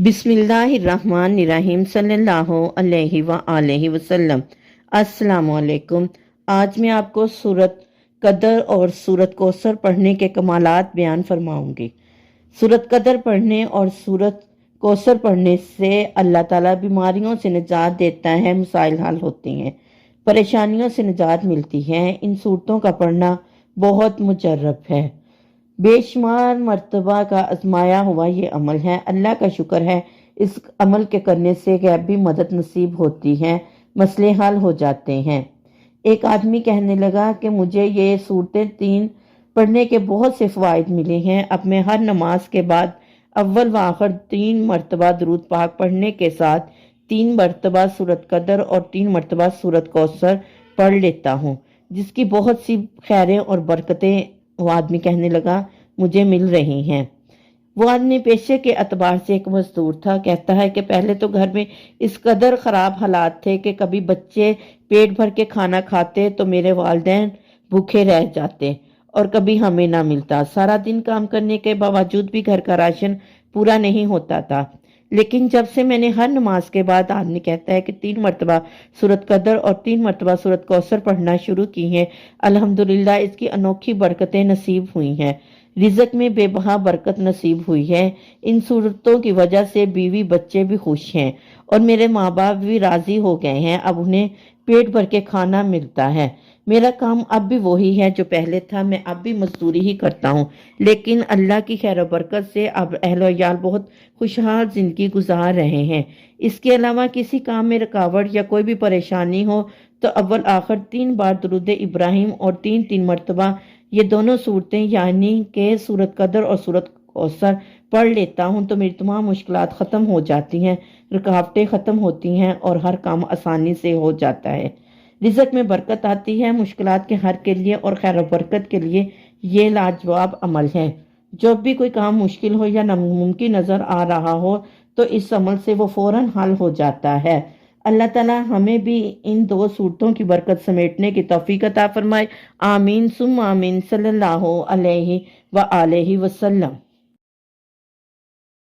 बिस्मिल्लाहिर्रहमानिर्रहीम सल्लल्लाहु अलैहि व आलिहि वसल्लम। अस्सलामु अलैकुम। आज मैं आपको सूरत कदर और सूरत कौसर पढ़ने के कमालात बयान फरमाऊंगी। सूरत कदर पढ़ने और सूरत कौसर पढ़ने से अल्लाह ताला बीमारियों से निजात देता है, मसाइल हल होती हैं, परेशानियों से निजात मिलती है। इन सूरतों का पढ़ना बहुत मुजर्रब है। बेशुमार मर्तबा का आजमाया हुआ ये अमल है। अल्लाह का शुक्र है, इस अमल के करने से गैबी मदद नसीब होती है, मसले हल हो जाते हैं। एक आदमी कहने लगा कि मुझे ये सूरतें तीन पढ़ने के बहुत से फ़वाइद मिले हैं। अब मैं हर नमाज के बाद अव्वल व आखिर 3 मरतबा दरूद पाक पढ़ने के साथ 3 मरतबा सूरत कदर और 3 मरतबा सूरत कौसर पढ़ लेता हूँ, जिसकी बहुत सी खैरें और बरकतें, वो आदमी कहने लगा, मुझे मिल रही हैं। वो आदमी पेशे के अतबार से एक मजदूर था। कहता है कि पहले तो घर में इस कदर ख़राब हालात थे कि कभी बच्चे पेट भर के खाना खाते तो मेरे वालिदैन भूखे रह जाते और कभी हमें ना मिलता। सारा दिन काम करने के बावजूद भी घर का राशन पूरा नहीं होता था। लेकिन जब से मैंने हर नमाज के बाद, आदमी कहता है कि 3 मरतबा सूरत कदर और 3 मरतबा सूरत कौसर पढ़ना शुरू की है, अल्हम्दुलिल्लाह इसकी अनोखी बरकतें नसीब हुई हैं। रिज़्क़ में बेबहा बरकत नसीब हुई है। इन सूरतों की वजह से बीवी बच्चे भी खुश हैं और मेरे माँ बाप भी राज़ी हो गए हैं। अब उन्हें पेट भर के खाना मिलता है। मेरा काम अब भी वही है जो पहले था। मैं अब भी मजदूरी ही करता हूँ, लेकिन अल्लाह की खैर बरकत से अब अहल याल बहुत खुशहाल ज़िंदगी गुजार रहे हैं। इसके अलावा किसी काम में रुकावट या कोई भी परेशानी हो तो अव्वल आखिर 3 बार दुरूद इब्राहिम और 3 मरतबा ये दोनों सूरतें यानी कि सूरत कदर और सूरत कौसर पढ़ लेता हूँ तो मेरी तमाम मुश्किलात ख़त्म हो जाती हैं, रुकावटें ख़त्म होती हैं और हर काम आसानी से हो जाता है। रिज़्क़ में बरकत आती है। मुश्किलात के हल के लिए और खैर बरकत के लिए ये लाजवाब अमल है। जब भी कोई काम मुश्किल हो या नामुमकिन नज़र आ रहा हो तो इस अमल से वो फ़ौरन हल हो जाता है। अल्लाह ताला हमें भी इन 2 सूरतों की बरकत समेटने की तौफीक अता फरमाए। आमीन सुम्मा आमीन सल्लल्लाहु अलैहि व आलिहि वसल्लम।